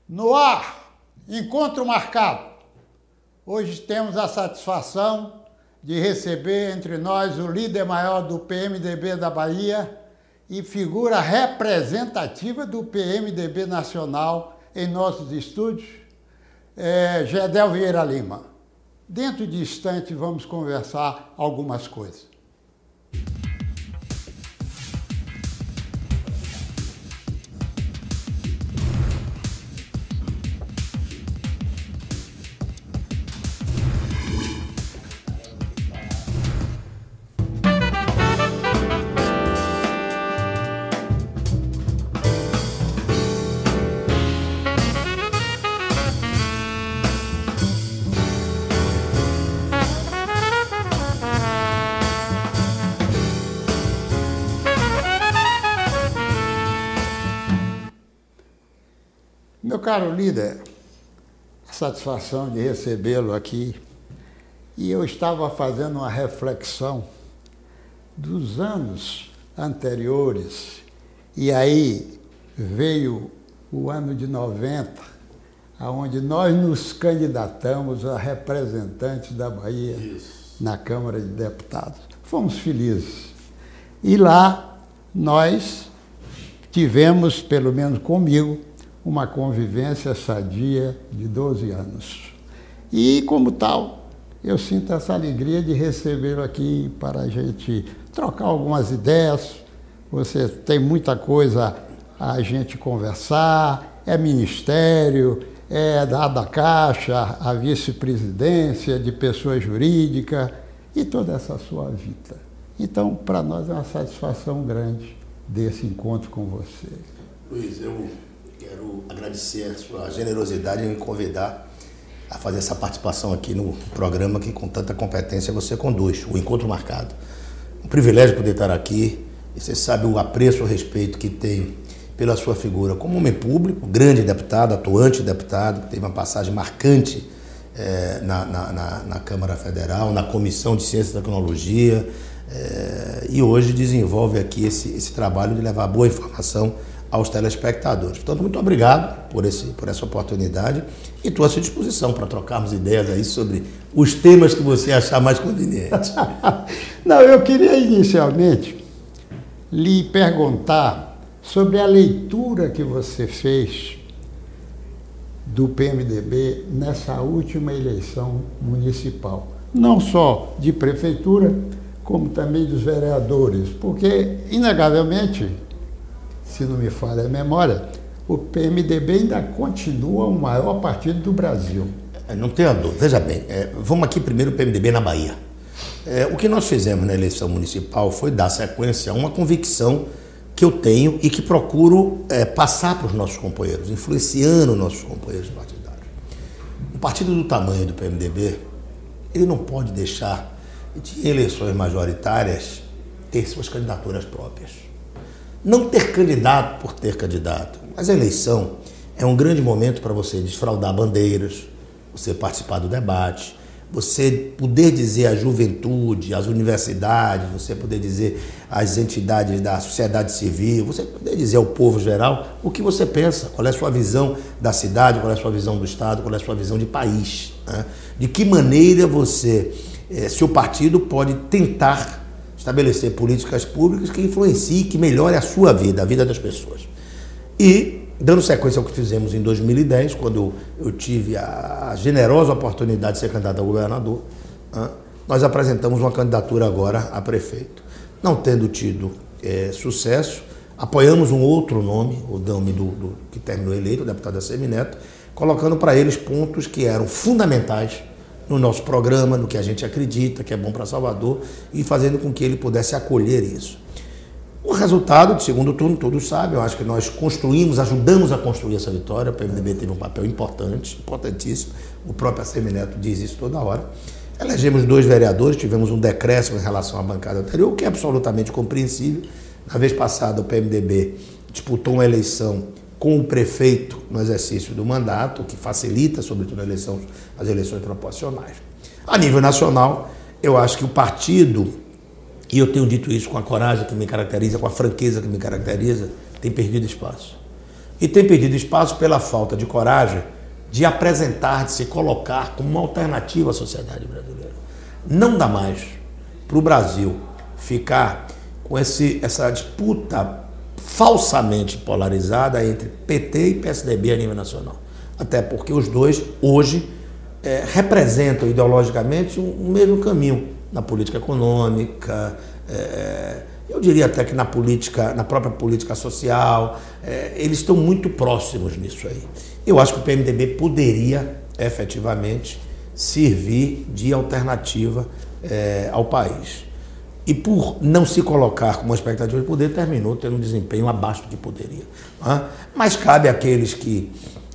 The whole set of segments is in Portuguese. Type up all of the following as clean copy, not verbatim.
No ar, encontro marcado. Hoje temos a satisfação de receber entre nós o líder maior do PMDB da Bahia e figura representativa do PMDB nacional em nossos estúdios, Gedel Vieira Lima. Dentro de instante vamos conversar algumas coisas. Meu caro líder, a satisfação de recebê-lo aqui. E eu estava fazendo uma reflexão dos anos anteriores, e aí veio o ano de 90, onde nós nos candidatamos a representantes da Bahia na Câmara de Deputados. Fomos felizes. E lá nós tivemos, pelo menos comigo, uma convivência sadia de 12 anos. E, como tal, eu sinto essa alegria de recebê-lo aqui para a gente trocar algumas ideias. Você tem muita coisa a gente conversar, é ministério, é da Caixa, a vice-presidência de pessoa jurídica e toda essa sua vida. Então, para nós é uma satisfação grande desse encontro com você. Luiz, eu quero agradecer a sua generosidade em me convidar a fazer essa participação aqui no programa que com tanta competência você conduz, o Encontro Marcado. Um privilégio poder estar aqui, e você sabe o apreço e o respeito que tenho pela sua figura como homem público, grande deputado, atuante deputado, que teve uma passagem marcante na Câmara Federal, na Comissão de Ciência e Tecnologia, e hoje desenvolve aqui esse trabalho de levar boa informação aos telespectadores. Portanto, muito obrigado por essa oportunidade e estou à sua disposição para trocarmos ideias aí sobre os temas que você achar mais convenientes. Não, eu queria inicialmente lhe perguntar sobre a leitura que você fez do PMDB nessa última eleição municipal, não só de prefeitura, como também dos vereadores, porque, inegavelmente, se não me falha a memória, o PMDB ainda continua o maior partido do Brasil. Não tenha dúvida. Veja bem, vamos aqui primeiro o PMDB na Bahia. O que nós fizemos na eleição municipal foi dar sequência a uma convicção que eu tenho e que procuro passar para os nossos companheiros, influenciando nossos companheiros partidários. Um partido do tamanho do PMDB, ele não pode deixar de eleições majoritárias ter suas candidaturas próprias. Não ter candidato por ter candidato, mas a eleição é um grande momento para você desfraldar bandeiras, você participar do debate, você poder dizer à juventude, às universidades, você poder dizer às entidades da sociedade civil, você poder dizer ao povo geral o que você pensa, qual é a sua visão da cidade, qual é a sua visão do Estado, qual é a sua visão de país, né? De que maneira você, seu partido pode tentar estabelecer políticas públicas que influenciem, que melhore a sua vida, a vida das pessoas. E, dando sequência ao que fizemos em 2010, quando eu tive a generosa oportunidade de ser candidato a governador, nós apresentamos uma candidatura agora a prefeito. Não tendo tido sucesso, apoiamos um outro nome, o nome que terminou eleito, o deputado Assemineto, colocando para eles pontos que eram fundamentais no nosso programa, no que a gente acredita, que é bom para Salvador, e fazendo com que ele pudesse acolher isso. O resultado do segundo turno, todos sabem, eu acho que nós ajudamos a construir essa vitória, o PMDB teve um papel importante, importantíssimo, o próprio Assemineto diz isso toda hora. Elegemos 2 vereadores, tivemos um decréscimo em relação à bancada anterior, o que é absolutamente compreensível. Na vez passada, o PMDB disputou uma eleição com o prefeito no exercício do mandato, o que facilita, sobretudo, as eleições proporcionais. A nível nacional, eu acho que o partido, e eu tenho dito isso com a coragem que me caracteriza, com a franqueza que me caracteriza, tem perdido espaço. e tem pedido espaço pela falta de coragem de apresentar, de se colocar como uma alternativa à sociedade brasileira. Não dá mais para o Brasil ficar com essa disputa falsamente polarizada entre PT e PSDB a nível nacional. Até porque os dois, hoje, representam ideologicamente um mesmo caminho na política econômica, eu diria até que na própria política social, eles estão muito próximos nisso aí. Eu acho que o PMDB poderia, efetivamente, servir de alternativa ao país. E por não se colocar como uma expectativa de poder, terminou tendo um desempenho abaixo do que poderia. Mas cabe àqueles que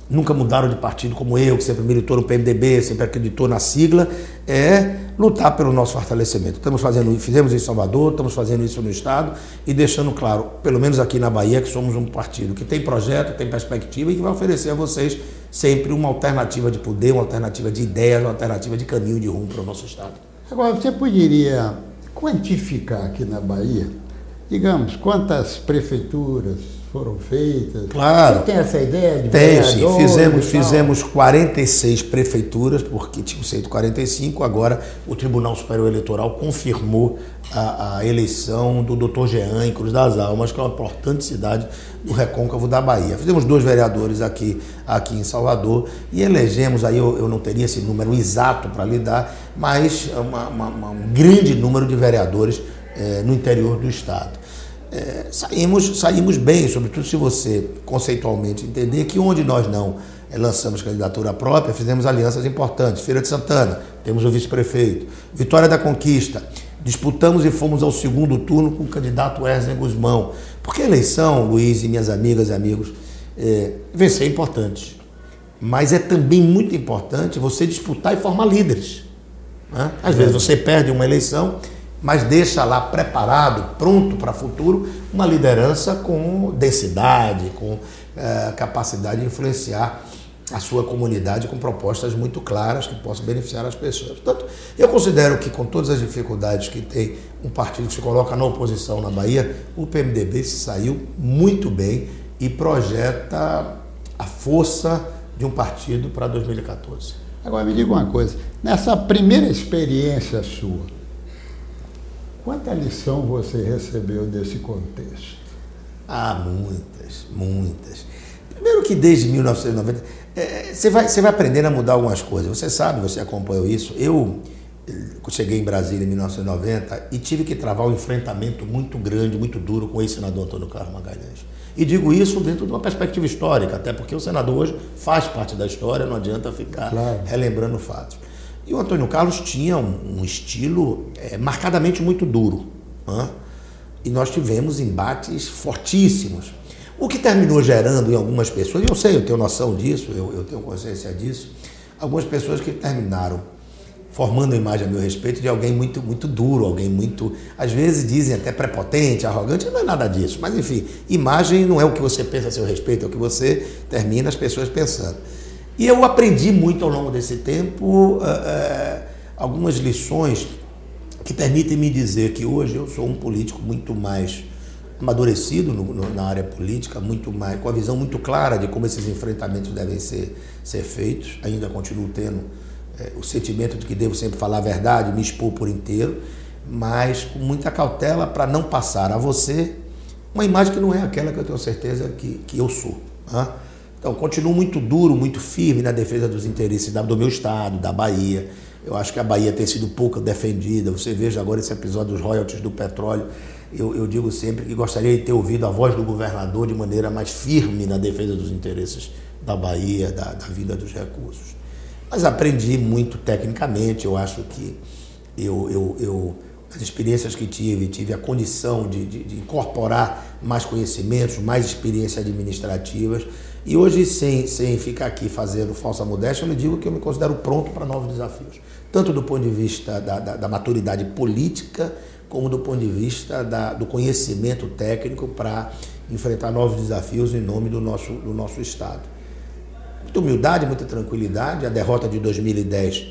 nunca mudaram de partido, como eu, que sempre militou no PMDB, sempre acreditou na sigla, lutar pelo nosso fortalecimento. Fizemos isso em Salvador, estamos fazendo isso no Estado e deixando claro, pelo menos aqui na Bahia, que somos um partido que tem projeto, tem perspectiva e que vai oferecer a vocês sempre uma alternativa de poder, uma alternativa de ideias, uma alternativa de caminho, de rumo para o nosso Estado. Agora, você poderia quantificar aqui na Bahia, digamos, quantas prefeituras foram feitas? Claro. Você tem essa ideia de Tenho, sim. Fizemos 46 prefeituras, porque tinham sido 45, agora o Tribunal Superior Eleitoral confirmou a eleição do Dr. Jean em Cruz das Almas, que é uma importante cidade do recôncavo da Bahia. Fizemos 2 vereadores aqui em Salvador e elegemos, aí eu não teria esse número exato para lhe dar, mas um grande número de vereadores no interior do Estado. Saímos bem, sobretudo se você conceitualmente entender que onde nós não lançamos candidatura própria, fizemos alianças importantes. Feira de Santana, temos o vice-prefeito. Vitória da Conquista, disputamos e fomos ao segundo turno com o candidato Wesley Guzmão. Porque a eleição, Luiz e minhas amigas e amigos, vencer é importante. Mas é também muito importante você disputar e formar líderes. Às vezes você perde uma eleição, mas deixa lá preparado, pronto para o futuro, uma liderança com densidade, com capacidade de influenciar a sua comunidade com propostas muito claras que possam beneficiar as pessoas. Portanto, eu considero que com todas as dificuldades que tem um partido que se coloca na oposição na Bahia, o PMDB se saiu muito bem e projeta a força de um partido para 2014. Agora me diga uma coisa, nessa primeira experiência sua, quanta lição você recebeu desse contexto? Muitas. Primeiro que desde 1990, você vai aprendendo a mudar algumas coisas. Você sabe, você acompanhou isso. Eu cheguei em Brasília em 1990 e tive que travar um enfrentamento muito grande, muito duro com o ex-senador Antônio Carlos Magalhães. E digo isso dentro de uma perspectiva histórica, até porque o senador hoje faz parte da história, não adianta ficar relembrando fatos. E o Antônio Carlos tinha um estilo marcadamente muito duro. E nós tivemos embates fortíssimos. O que terminou gerando em algumas pessoas, eu sei, eu tenho noção disso, eu tenho consciência disso, algumas pessoas que terminaram formando a imagem a meu respeito de alguém muito, muito duro, alguém muito, às vezes dizem até prepotente, arrogante, não é nada disso. Mas enfim, imagem não é o que você pensa a seu respeito, é o que você termina as pessoas pensando. E eu aprendi muito ao longo desse tempo algumas lições que permitem me dizer que hoje eu sou um político muito mais amadurecido na área política, muito mais, com a visão muito clara de como esses enfrentamentos devem ser feitos. Ainda continuo tendo o sentimento de que devo sempre falar a verdade, me expor por inteiro, mas com muita cautela para não passar a você uma imagem que não é aquela que eu tenho certeza que eu sou. Então, continuo muito duro, muito firme na defesa dos interesses do meu estado, da Bahia. Eu acho que a Bahia tem sido pouco defendida. Você veja agora esse episódio dos royalties do petróleo. Eu digo sempre que gostaria de ter ouvido a voz do governador de maneira mais firme na defesa dos interesses da Bahia, da vida dos recursos. Mas aprendi muito tecnicamente. Eu acho que as experiências que tive a condição de incorporar mais conhecimentos, mais experiências administrativas. E hoje, sem ficar aqui fazendo falsa modéstia, eu lhe digo que eu me considero pronto para novos desafios. Tanto do ponto de vista da maturidade política, como do ponto de vista do conhecimento técnico para enfrentar novos desafios em nome do nosso Estado. Muita humildade, muita tranquilidade. A derrota de 2010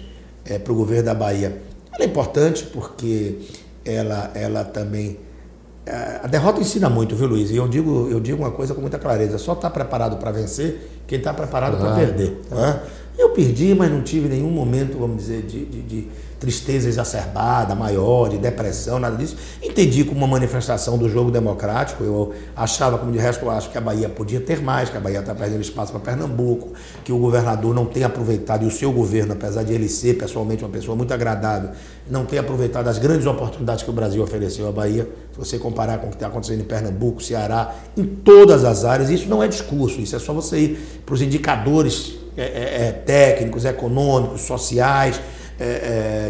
para o governo da Bahia ela é importante porque ela também A derrota ensina muito, viu, Luiz? E eu digo uma coisa com muita clareza: só está preparado para vencer quem está preparado para perder. Né? Eu perdi, mas não tive nenhum momento, vamos dizer, de tristeza exacerbada, maior, de depressão, nada disso. Entendi como uma manifestação do jogo democrático. Eu achava, como de resto, eu acho que a Bahia podia ter mais, que a Bahia está perdendo espaço para Pernambuco, que o governador não tem aproveitado, e o seu governo, apesar de ele ser pessoalmente uma pessoa muito agradável, não tem aproveitado as grandes oportunidades que o Brasil ofereceu à Bahia. Se você comparar com o que está acontecendo em Pernambuco, Ceará, em todas as áreas, isso não é discurso, isso é só você ir para os indicadores técnicos, econômicos, sociais,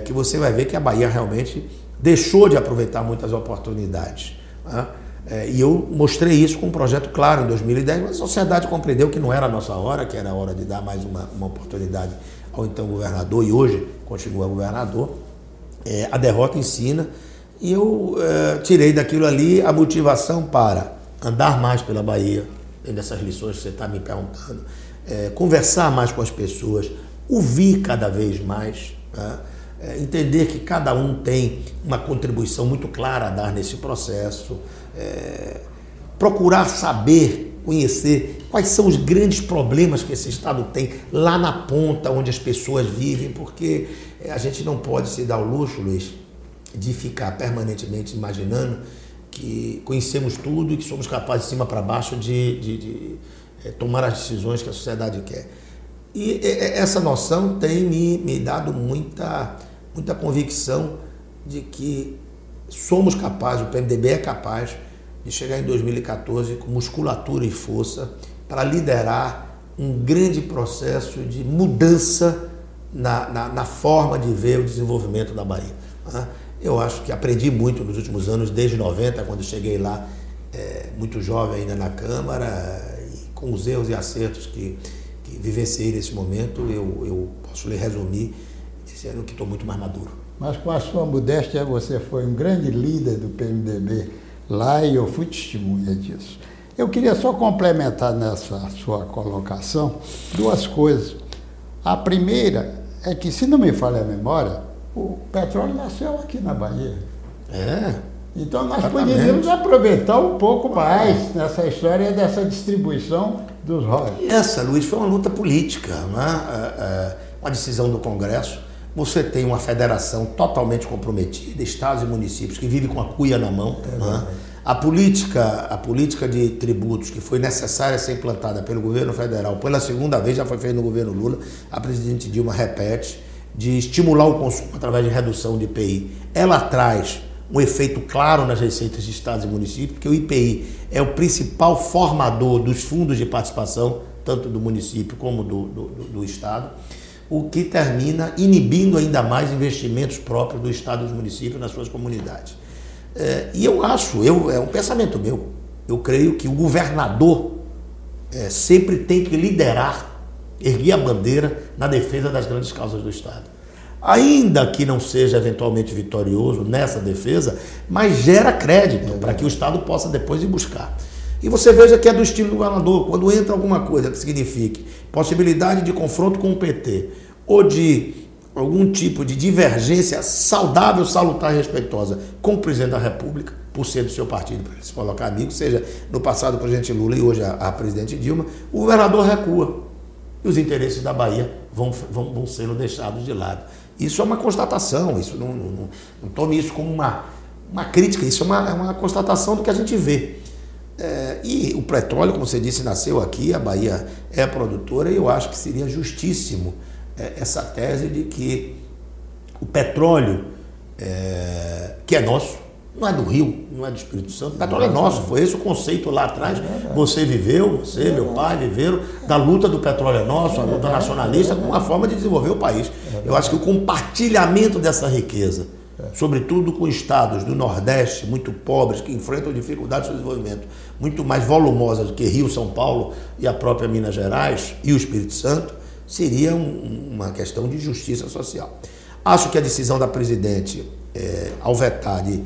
que você vai ver que a Bahia realmente deixou de aproveitar muitas oportunidades. Né? E eu mostrei isso com um projeto claro em 2010, mas a sociedade compreendeu que não era a nossa hora, que era a hora de dar mais uma oportunidade ao então governador, e hoje continua governador. A derrota ensina, e eu tirei daquilo ali a motivação para andar mais pela Bahia, dentro dessas lições que você está me perguntando, conversar mais com as pessoas, ouvir cada vez mais, né? Entender que cada um tem uma contribuição muito clara a dar nesse processo, procurar saber, conhecer quais são os grandes problemas que esse Estado tem lá na ponta onde as pessoas vivem, porque a gente não pode se dar o luxo, Luiz, de ficar permanentemente imaginando que conhecemos tudo e que somos capazes de cima para baixo de tomar as decisões que a sociedade quer. E essa noção tem me dado muita convicção de que somos capazes, o PMDB é capaz de chegar em 2014 com musculatura e força para liderar um grande processo de mudança na forma de ver o desenvolvimento da Bahia. Eu acho que aprendi muito nos últimos anos, desde 90, quando cheguei lá, muito jovem ainda na Câmara, e com os erros e acertos que vivenciei nesse momento, eu posso lhe resumir dizendo que estou muito mais maduro. Mas com a sua modéstia, você foi um grande líder do PMDB lá e eu fui testemunha disso. Eu queria só complementar nessa sua colocação duas coisas. A primeira é que, se não me falha a memória, o petróleo nasceu aqui na Bahia. Então nós poderíamos aproveitar um pouco mais nessa história dessa distribuição dos royalties. Essa, Luiz, foi uma luta política, né? Uma decisão do Congresso. Você tem uma federação totalmente comprometida, estados e municípios que vivem com a cuia na mão. Né? A política de tributos que foi necessária ser implantada pelo governo federal, pela segunda vez, já foi feita no governo Lula, a presidente Dilma repete, de estimular o consumo através de redução de IPI. Ela traz um efeito claro nas receitas de estados e municípios, porque o IPI é o principal formador dos fundos de participação, tanto do município como do estado, o que termina inibindo ainda mais investimentos próprios do estado e dos municípios nas suas comunidades. E eu acho, é um pensamento meu, eu creio que o governador sempre tem que liderar, erguer a bandeira na defesa das grandes causas do Estado. Ainda que não seja eventualmente vitorioso nessa defesa, mas gera crédito para que o Estado possa depois ir buscar. E você veja que é do estilo do governador, quando entra alguma coisa que signifique possibilidade de confronto com o PT ou de algum tipo de divergência saudável, salutar e respeitosa com o presidente da República, por ser do seu partido, para ele se colocar amigo, seja no passado o presidente Lula e hoje a presidente Dilma, o governador recua e os interesses da Bahia vão sendo deixados de lado. Isso é uma constatação, isso não tome isso como uma crítica, isso é uma constatação do que a gente vê. E o petróleo, como você disse, nasceu aqui, a Bahia é produtora, e eu acho que seria justíssimo essa tese de que o petróleo, que é nosso, não é do Rio, não é do Espírito Santo, o petróleo é nosso, foi esse o conceito lá atrás. Você viveu, você, meu pai, viveram da luta do petróleo é nosso, a luta nacionalista, como uma forma de desenvolver o país. Eu acho que o compartilhamento dessa riqueza, sobretudo com estados do Nordeste muito pobres, que enfrentam dificuldades de desenvolvimento muito mais volumosas do que Rio, São Paulo e a própria Minas Gerais e o Espírito Santo, seria uma questão de justiça social. Acho que a decisão da presidente, ao vetar de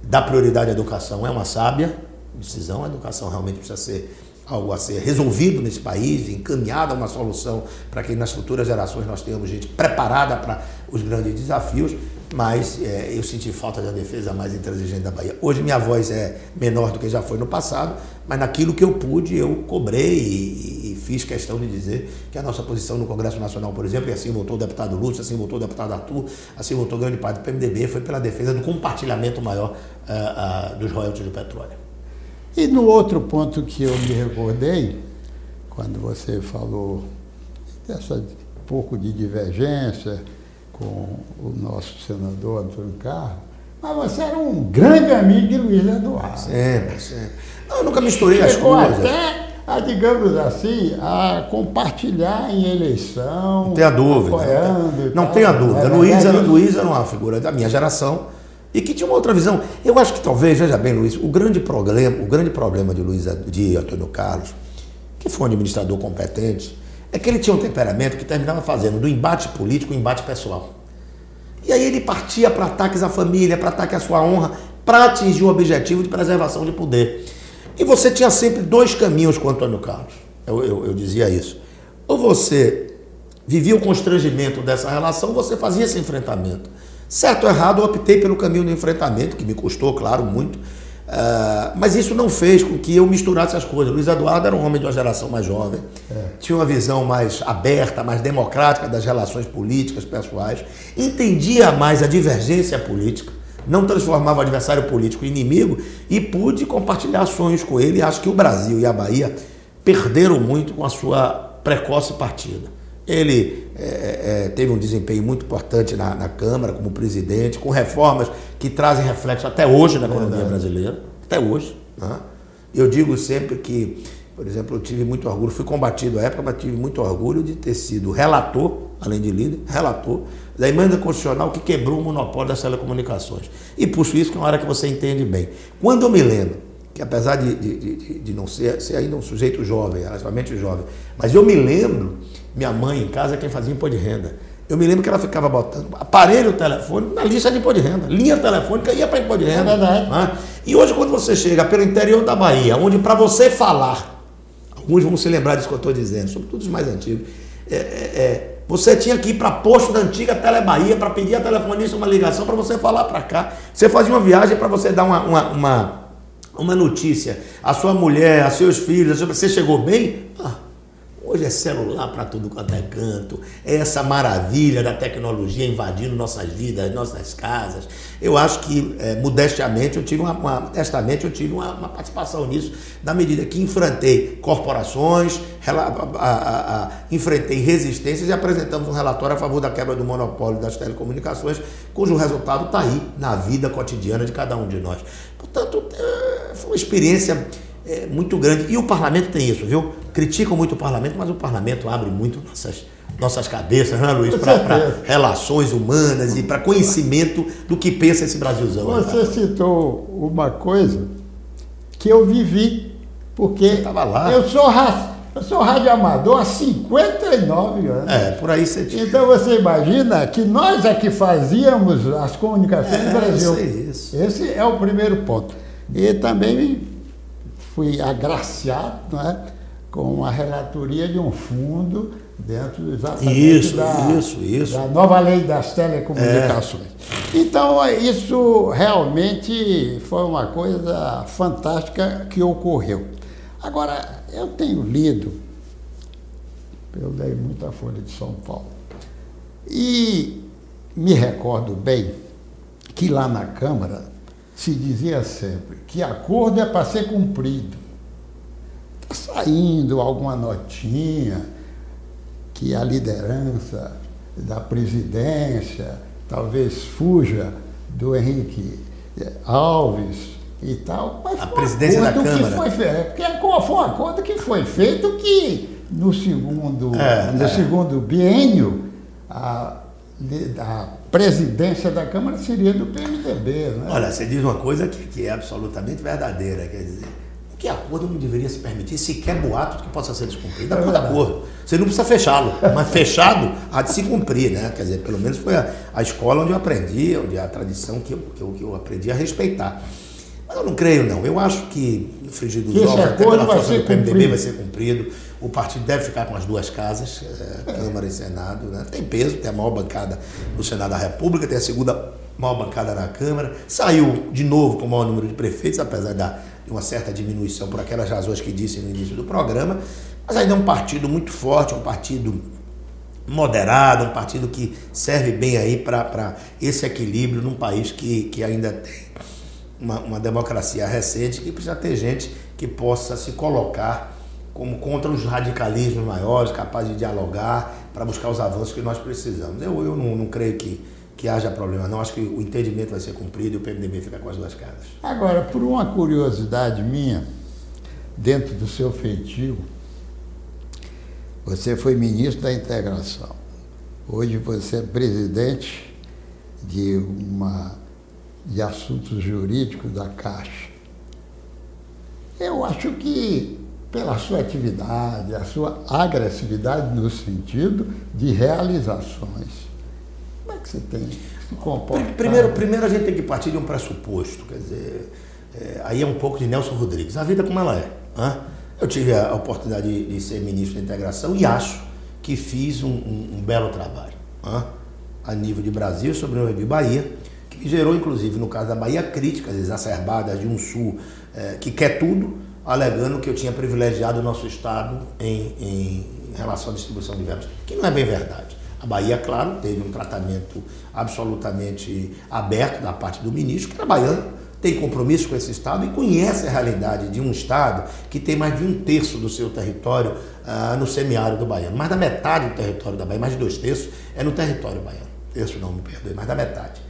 dar prioridade à educação, é uma sábia decisão. A educação realmente precisa ser algo a ser resolvido nesse país, encaminhada a uma solução para que nas futuras gerações nós tenhamos gente preparada para os grandes desafios. mas eu senti falta da defesa mais intransigente da Bahia. Hoje minha voz é menor do que já foi no passado, mas naquilo que eu pude, eu cobrei e fiz questão de dizer que a nossa posição no Congresso Nacional, por exemplo, e assim votou o deputado Lúcio, assim votou o deputado Arthur, assim votou grande parte do PMDB, foi pela defesa do compartilhamento maior dos royalties do petróleo. E no outro ponto que eu me recordei, quando você falou dessa pouco de divergência com o nosso senador Antônio Carlos, mas você era um grande amigo de Luiz Eduardo. Sempre, sempre. Não, eu nunca misturei as coisas. Até, digamos assim, a compartilhar em eleição. Não tenha dúvida. Não tenha dúvida. Luiz era uma figura da minha geração e que tinha uma outra visão. Eu acho que talvez, veja bem, Luiz, o grande problema de Antônio Carlos, que foi um administrador competente, é que ele tinha um temperamento que terminava fazendo do embate político um embate pessoal. E aí ele partia para ataques à família, para ataque à sua honra, para atingir o objetivo de preservação de poder. E você tinha sempre dois caminhos com o Antônio Carlos. Eu dizia isso. Ou você vivia o constrangimento dessa relação, ou você fazia esse enfrentamento. Certo ou errado, eu optei pelo caminho do enfrentamento, que me custou, claro, muito. Mas isso não fez com que eu misturasse as coisas. Luiz Eduardo era um homem de uma geração mais jovem, tinha uma visão mais aberta, mais democrática das relações políticas, pessoais, entendia mais a divergência política, não transformava o adversário político em inimigo e pude compartilhar sonhos com ele. E acho que o Brasil e a Bahia perderam muito com a sua precoce partida. Ele teve um desempenho muito importante na Câmara, como presidente, com reformas que trazem reflexo até hoje na economia brasileira, até hoje. Né? Eu digo sempre que, por exemplo, eu tive muito orgulho, fui combatido à época, mas tive muito orgulho de ter sido relator, além de líder, relator da emenda constitucional que quebrou o monopólio das telecomunicações. E puxo isso que é uma área que você entende bem. Quando eu me lembro, que apesar de não ser ainda um sujeito jovem, relativamente jovem, mas eu me lembro, minha mãe em casa é quem fazia imposto de renda. Eu me lembro que ela ficava botando aparelho telefônico na lista de imposto de renda. Linha telefônica ia para imposto de renda. É verdade. Né? E hoje, quando você chega pelo interior da Bahia, onde para você falar, alguns vão se lembrar disso que eu estou dizendo, sobretudo os mais antigos, você tinha que ir para posto da antiga Telebahia para pedir a telefonista uma ligação para você falar para cá. Você fazia uma viagem para você dar uma notícia a sua mulher, a seus filhos, você chegou bem? Hoje é celular para tudo quanto é canto, é essa maravilha da tecnologia invadindo nossas vidas, nossas casas. Eu acho que, modestamente, eu tive uma participação nisso, na medida que enfrentei corporações, enfrentei resistências e apresentamos um relatório a favor da quebra do monopólio das telecomunicações, cujo resultado está aí na vida cotidiana de cada um de nós. Portanto, foi uma experiência muito grande. E o parlamento tem isso, viu? Criticam muito o parlamento, mas o parlamento abre muito nossas cabeças, né, Luiz? Para relações humanas e para conhecimento do que pensa esse Brasilzão. Você citou uma coisa que eu vivi, porque você estava lá. Eu sou radioamador há 59 anos. Por aí você tinha. Então você imagina que nós é que fazíamos as comunicações do Brasil. Isso. Esse é o primeiro ponto. E também fui agraciado, não é, com a relatoria de um fundo dentro exatamente da nova lei das telecomunicações. Então, isso realmente foi uma coisa fantástica que ocorreu. Agora, eu tenho lido, eu leio muito a Folha de São Paulo, e me recordo bem que lá na Câmara se dizia sempre que acordo é para ser cumprido. Está saindo alguma notinha que a liderança da presidência talvez fuja do Henrique Alves e tal. Mas a presidência da Câmara. Porque foi um acordo que foi feito que no segundo biênio a presidência da Câmara seria do PMDB. Né? Olha, você diz uma coisa que é absolutamente verdadeira, quer dizer, o que acordo não deveria se permitir sequer boato que possa ser descumprido. Acordo. Você não precisa fechá-lo, mas fechado há de se cumprir, né? Quer dizer, pelo menos foi a escola onde eu aprendi, onde a tradição que eu aprendi a respeitar. Mas eu não creio, não. Eu acho que no frigir dos ovos, até pela força do PMDB, vai ser cumprido. O partido deve ficar com as duas casas, Câmara e Senado, né? Tem peso, tem a maior bancada no Senado da República, tem a segunda maior bancada na Câmara, saiu de novo com o maior número de prefeitos, apesar de uma certa diminuição por aquelas razões que disse no início do programa, mas ainda é um partido muito forte, um partido moderado, um partido que serve bem aí para esse equilíbrio num país que ainda tem uma democracia recente, que precisa ter gente que possa se colocar como contra os radicalismos maiores, capaz de dialogar para buscar os avanços que nós precisamos. Eu não creio que haja problema, não. Acho que o entendimento vai ser cumprido e o PMDB fica com as duas casas. Agora, por uma curiosidade minha, dentro do seu feitio, você foi ministro da Integração. Hoje você é presidente de assuntos jurídicos da Caixa. Eu acho que, pela sua atividade, a sua agressividade no sentido de realizações, como é que você tem se comportado? Primeiro a gente tem que partir de um pressuposto, quer dizer, aí é um pouco de Nelson Rodrigues, a vida como ela é. Né? Eu tive a oportunidade de ser ministro da Integração e acho que fiz um belo trabalho, né? A nível de Brasil, sobre o de Bahia, que gerou, inclusive, no caso da Bahia, críticas exacerbadas de um Sul que quer tudo, alegando que eu tinha privilegiado o nosso Estado em relação à distribuição de verbas, que não é bem verdade. A Bahia, claro, teve um tratamento absolutamente aberto da parte do ministro, que era baiano, tem compromisso com esse Estado e conhece a realidade de um Estado que tem mais de 1/3 do seu território no semiárido baiano. Mais da metade do território da Bahia, mais de 2/3, é no território baiano. Terço não, me perdoe, mais da metade.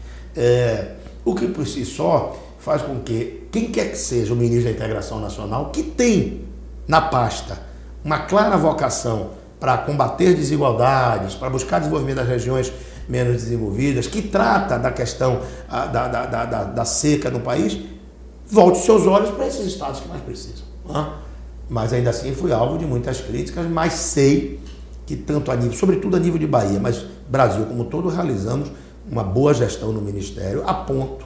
O que por si só faz com que quem quer que seja o ministro da Integração Nacional, que tem na pasta uma clara vocação para combater desigualdades, para buscar desenvolvimento das regiões menos desenvolvidas, que trata da questão da seca no país, volte seus olhos para esses estados que mais precisam. Né? Mas ainda assim fui alvo de muitas críticas, mas sei que tanto a nível, sobretudo a nível de Bahia, mas Brasil como todo, realizamos uma boa gestão no Ministério, a ponto,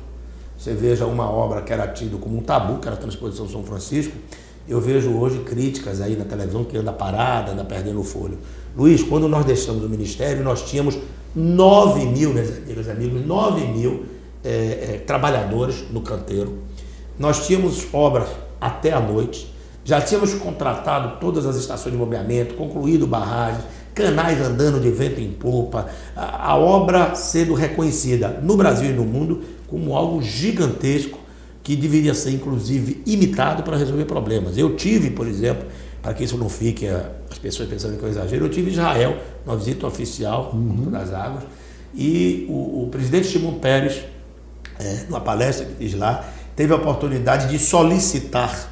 você veja uma obra que era tido como um tabu, que era a Transposição São Francisco, eu vejo hoje críticas aí na televisão que anda parada, anda perdendo o fôlego. Luiz, quando nós deixamos o Ministério, nós tínhamos 9 mil, meus amigos, 9 mil trabalhadores no canteiro. Nós tínhamos obras até a noite, já tínhamos contratado todas as estações de bombeamento, concluído barragens, canais andando de vento em popa, a obra sendo reconhecida no Brasil e no mundo como algo gigantesco que deveria ser, inclusive, imitado para resolver problemas. Eu tive, por exemplo, para que isso não fique as pessoas pensando que eu exagero, eu tive em Israel, uma visita oficial das águas, e o presidente Shimon Peres, numa palestra que fiz lá, teve a oportunidade de solicitar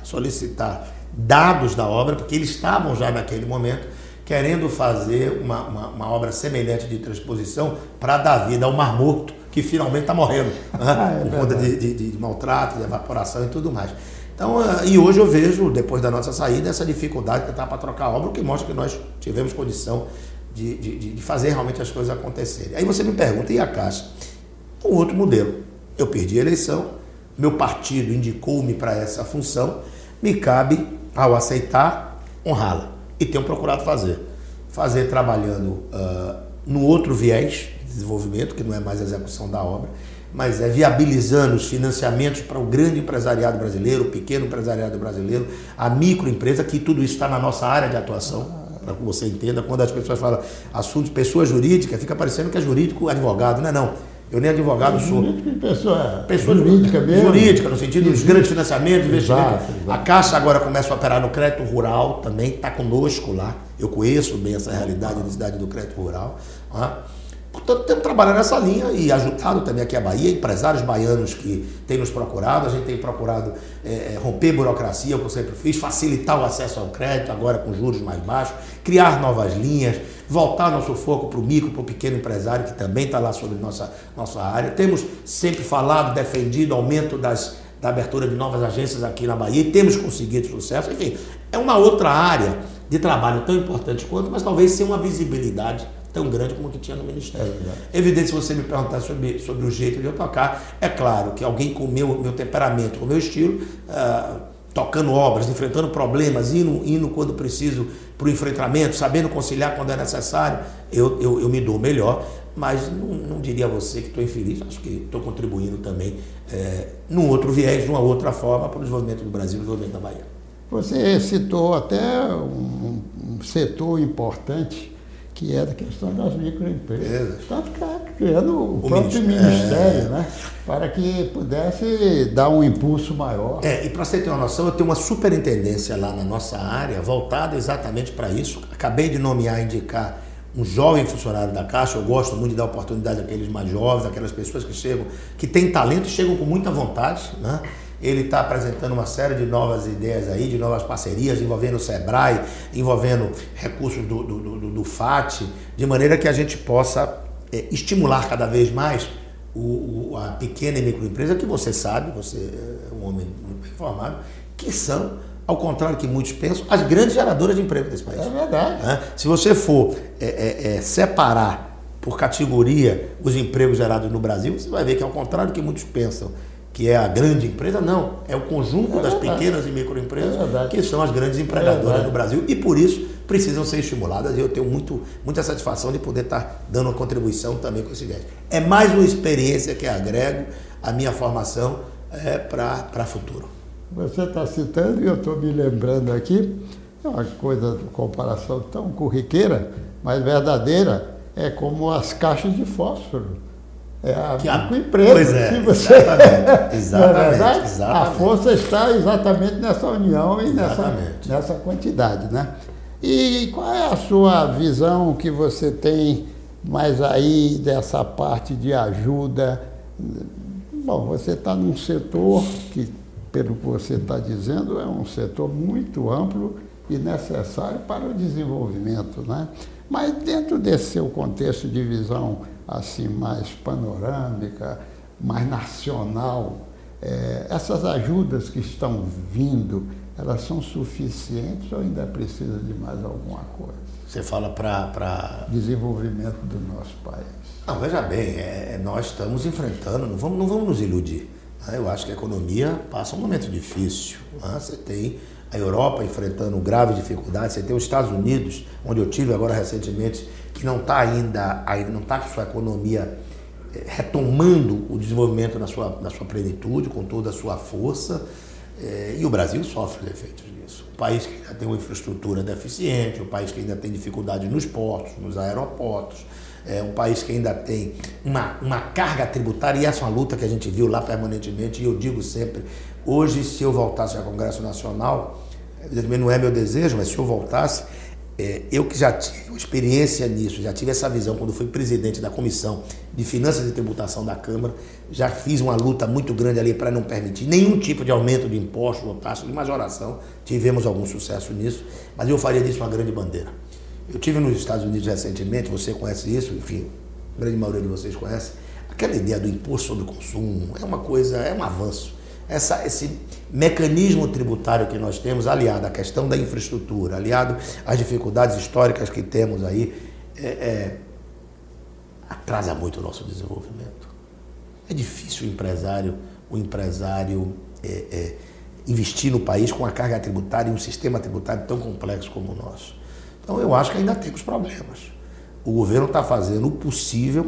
dados da obra, porque eles estavam já naquele momento querendo fazer uma obra semelhante de transposição para dar vida ao Mar Morto, que finalmente está morrendo, né? Por conta de maltrato, de evaporação e tudo mais. Então, e hoje eu vejo, depois da nossa saída, essa dificuldade que está para trocar a obra, o que mostra que nós tivemos condição de fazer realmente as coisas acontecerem. Aí você me pergunta, e a Caixa? Um outro modelo. Eu perdi a eleição, meu partido indicou-me para essa função, me cabe, ao aceitar, honrá-la. E tenho procurado fazer trabalhando no outro viés de desenvolvimento, que não é mais a execução da obra, mas é viabilizando os financiamentos para o grande empresariado brasileiro, o pequeno empresariado brasileiro, a microempresa, que tudo isso está na nossa área de atuação, para que você entenda. Quando as pessoas falam assuntos de pessoa jurídica, fica parecendo que é jurídico advogado, não é não. Eu nem advogado sou. Pessoa jurídica mesmo. Jurídica, no sentido dos grandes financiamentos, investimentos. A Caixa agora começa a operar no crédito rural também, está conosco lá. Eu conheço bem essa realidade, a necessidade do crédito rural. Portanto, temos trabalhado nessa linha e ajudado também aqui a Bahia, empresários baianos que têm nos procurado. A gente tem procurado romper burocracia, o que eu sempre fiz, facilitar o acesso ao crédito, agora com juros mais baixos, criar novas linhas, voltar nosso foco para o micro, para o pequeno empresário, que também está lá sobre nossa área. Temos sempre falado, defendido o aumento da abertura de novas agências aqui na Bahia e temos conseguido sucesso. Enfim, é uma outra área de trabalho tão importante quanto, mas talvez sem uma visibilidade tão grande como que tinha no Ministério. É evidente, se você me perguntar sobre o jeito de eu tocar, é claro que alguém com o meu temperamento, com o meu estilo, tocando obras, enfrentando problemas, indo quando preciso para o enfrentamento, sabendo conciliar quando é necessário, eu me dou melhor, mas não diria a você que estou infeliz, acho que estou contribuindo também num outro viés, de uma outra forma, para o desenvolvimento do Brasil e o desenvolvimento da Bahia. Você citou até um setor importante, que é a questão das microempresas. Tanto que está criando o próprio ministério, né? Para que pudesse dar um impulso maior. E para você ter uma noção, eu tenho uma superintendência lá na nossa área, voltada exatamente para isso. Acabei de indicar um jovem funcionário da Caixa. Eu gosto muito de dar oportunidade àqueles mais jovens, aquelas pessoas que chegam, que têm talento e chegam com muita vontade, né? Ele está apresentando uma série de novas ideias aí, de novas parcerias, envolvendo o Sebrae, envolvendo recursos do FAT, de maneira que a gente possa estimular cada vez mais a pequena e microempresa, que você sabe, você é um homem muito bem informado, que são, ao contrário que muitos pensam, as grandes geradoras de emprego desse país. É verdade. Se você for separar por categoria os empregos gerados no Brasil, você vai ver que, ao contrário do que muitos pensam, que é a grande empresa, não. É o conjunto das pequenas e microempresas que são as grandes empregadoras do Brasil e, por isso, precisam ser estimuladas. E eu tenho muita satisfação de poder estar dando uma contribuição também com esse viés. É mais uma experiência que agrego à minha formação para o futuro. Você está citando e eu estou me lembrando aqui, é uma coisa de comparação tão corriqueira, mas verdadeira, é como as caixas de fósforo. É a microempresa. Pois é, você... exatamente. A força está exatamente nessa união e nessa quantidade, né? E qual é a sua visão que você tem mais aí dessa parte de ajuda? Bom, você está num setor que, pelo que você está dizendo, é um setor muito amplo e necessário para o desenvolvimento, né? Mas dentro desse seu contexto de visão assim mais panorâmica, mais nacional, essas ajudas que estão vindo, elas são suficientes ou ainda precisa de mais alguma coisa? Você fala para desenvolvimento do nosso país. Não, veja bem, nós estamos enfrentando, não vamos nos iludir. Né? Eu acho que a economia passa um momento difícil. Né? Você tem a Europa enfrentando graves dificuldades, você tem os Estados Unidos, onde eu tive agora recentemente, que não está não está com sua economia retomando o desenvolvimento na sua plenitude, com toda a sua força, e o Brasil sofre os efeitos disso. O país que ainda tem uma infraestrutura deficiente, o país que ainda tem dificuldade nos portos, nos aeroportos, um país que ainda tem uma carga tributária, e essa é uma luta que a gente viu lá permanentemente, e eu digo sempre, hoje, se eu voltasse ao Congresso Nacional, evidentemente não é meu desejo, mas se eu voltasse, eu que já tive uma experiência nisso, já tive essa visão quando fui presidente da Comissão de Finanças e Tributação da Câmara, já fiz uma luta muito grande ali para não permitir nenhum tipo de aumento de impostos ou taxa de majoração, tivemos algum sucesso nisso, mas eu faria disso uma grande bandeira. Eu estive nos Estados Unidos recentemente, você conhece isso, enfim, a grande maioria de vocês conhece, aquela ideia do imposto sobre o consumo é uma coisa, é um avanço. Esse mecanismo tributário que nós temos, aliado à questão da infraestrutura, aliado às dificuldades históricas que temos aí, atrasa muito o nosso desenvolvimento. É difícil o empresário investir no país com uma carga tributária e um sistema tributário tão complexo como o nosso. Então eu acho que ainda temos problemas. O governo está fazendo o possível,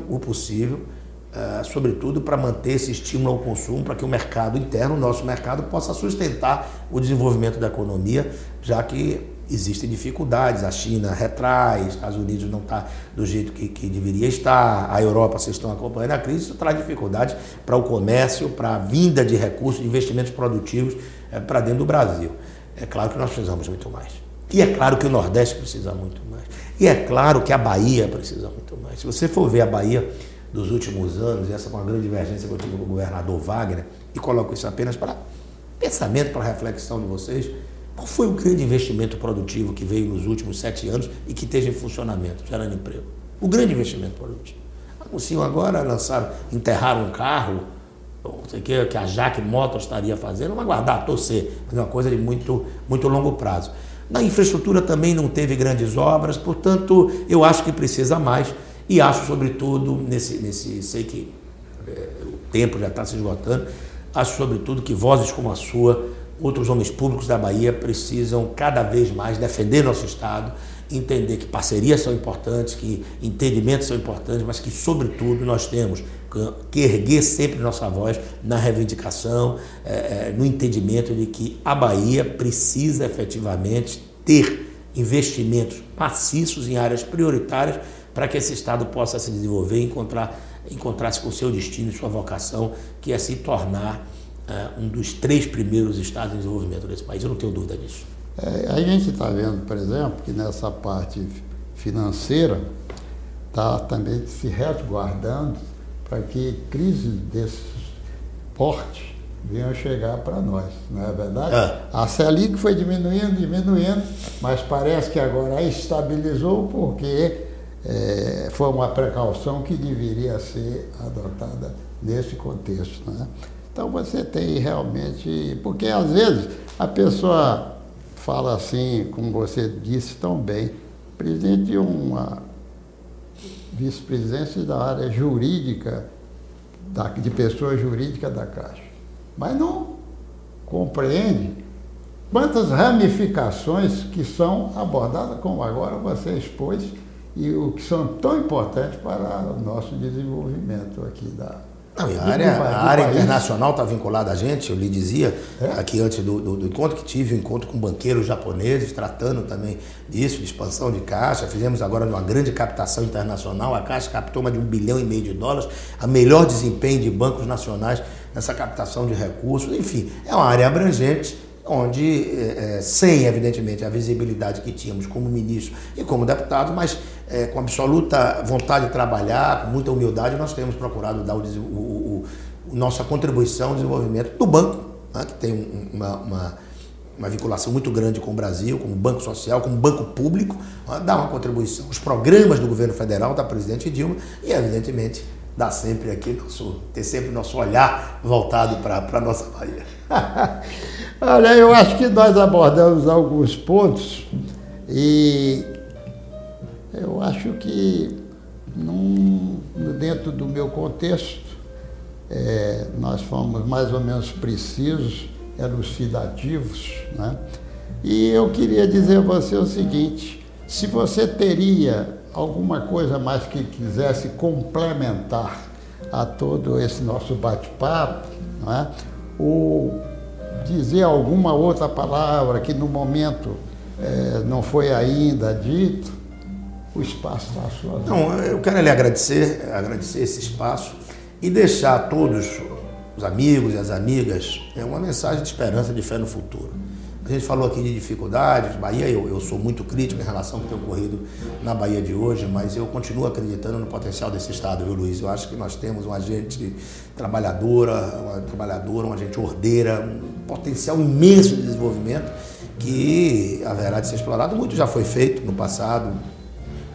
sobretudo para manter esse estímulo ao consumo, para que o mercado interno, o nosso mercado, possa sustentar o desenvolvimento da economia, já que existem dificuldades, a China retrai, os Estados Unidos não está do jeito que deveria estar, a Europa, vocês estão acompanhando a crise, isso traz dificuldades para o comércio, para a vinda de recursos, de investimentos produtivos para dentro do Brasil. É claro que nós precisamos muito mais. E é claro que o Nordeste precisa muito mais. E é claro que a Bahia precisa muito mais. Se você for ver a Bahia dos últimos anos, e essa é uma grande divergência que eu tive com o governador Wagner, e coloco isso apenas para pensamento, para reflexão de vocês, qual foi o grande investimento produtivo que veio nos últimos 7 anos e que esteja em funcionamento, gerando emprego? O grande investimento produtivo. Anunciam agora, enterraram um carro, não sei o que a Jaque Motors estaria fazendo, vamos aguardar, torcer, mas é uma coisa de muito, muito longo prazo. Na infraestrutura também não teve grandes obras, portanto, eu acho que precisa mais e acho, sobretudo, sei que o tempo já está se esgotando, acho, sobretudo, que vozes como a sua outros homens públicos da Bahia precisam cada vez mais defender nosso Estado, entender que parcerias são importantes, que entendimentos são importantes, mas que, sobretudo, nós temos que erguer sempre nossa voz na reivindicação, no entendimento de que a Bahia precisa efetivamente ter investimentos maciços em áreas prioritárias para que esse Estado possa se desenvolver e encontrar-se com o seu destino e sua vocação, que é se tornar um dos 3 primeiros estados em desenvolvimento desse país. Eu não tenho dúvida disso. A gente está vendo, por exemplo, que nessa parte financeira está também se resguardando para que crises desse porte venham chegar para nós, não é verdade? A Selic foi diminuindo, mas parece que agora estabilizou porque foi uma precaução que deveria ser adotada nesse contexto, né? Então você tem realmente, porque às vezes a pessoa fala assim, como você disse tão bem, presidente de uma vice-presidência da área jurídica, de pessoa jurídica da Caixa, mas não compreende quantas ramificações que são abordadas, como agora você expôs, e o que são tão importantes para o nosso desenvolvimento aqui a área internacional está vinculada a gente. Eu lhe dizia aqui antes do encontro que tive um encontro com banqueiros japoneses tratando também disso, de expansão de Caixa. Fizemos agora uma grande captação internacional. A Caixa captou mais de $1,5 bilhão, a melhor desempenho de bancos nacionais nessa captação de recursos. Enfim, é uma área abrangente onde, sem, evidentemente, a visibilidade que tínhamos como ministro e como deputado, mas com absoluta vontade de trabalhar, com muita humildade, nós temos procurado dar nossa contribuição ao desenvolvimento do banco, né, que tem uma vinculação muito grande com o Brasil, como banco social, como banco público, dar uma contribuição. Os programas do governo federal, da presidente Dilma, e, evidentemente, dar sempre aqui ter sempre nosso olhar voltado para a nossa Bahia. Olha, eu acho que nós abordamos alguns pontos e eu acho que dentro do meu contexto nós fomos mais ou menos precisos, elucidativos, né? E eu queria dizer a você o seguinte: se você teria alguma coisa mais que quisesse complementar a todo esse nosso bate-papo, não é? Ou dizer alguma outra palavra que no momento não foi ainda dito, o espaço está à sua mão. Não, eu quero lhe agradecer esse espaço e deixar a todos os amigos e as amigas uma mensagem de esperança, de fé no futuro. A gente falou aqui de dificuldades, Bahia, eu sou muito crítico em relação ao que tem ocorrido na Bahia de hoje, mas eu continuo acreditando no potencial desse Estado, viu, Luiz? Eu acho que nós temos uma gente trabalhadora, uma gente ordeira, um potencial imenso de desenvolvimento que haverá de ser explorado. Muito já foi feito no passado,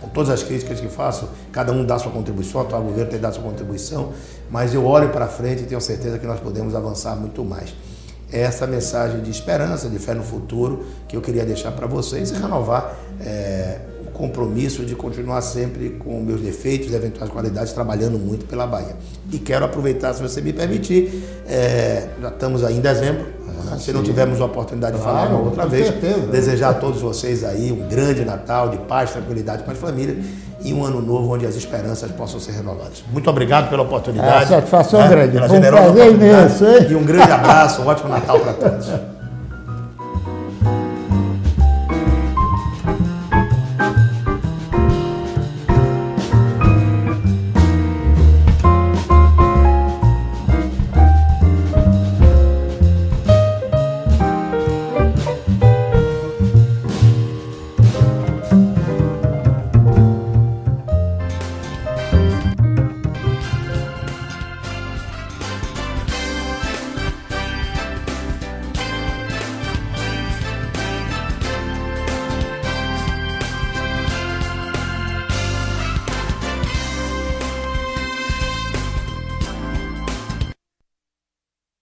com todas as críticas que faço, cada um dá sua contribuição, o atual governo tem dado sua contribuição, mas eu olho para frente e tenho certeza que nós podemos avançar muito mais. Essa mensagem de esperança, de fé no futuro, que eu queria deixar para vocês e renovar o compromisso de continuar sempre com meus defeitos e eventuais qualidades, trabalhando muito pela Bahia. E quero aproveitar, se você me permitir, já estamos aí em dezembro, se não tivermos a oportunidade de falar uma outra vez, desejar a todos vocês aí um grande Natal de paz, tranquilidade para as famílias e um ano novo onde as esperanças possam ser renovadas. Muito obrigado pela oportunidade. Satisfação grande. Pela Foi um generosa prazer oportunidade. imenso, hein? E um grande abraço, um ótimo Natal para todos.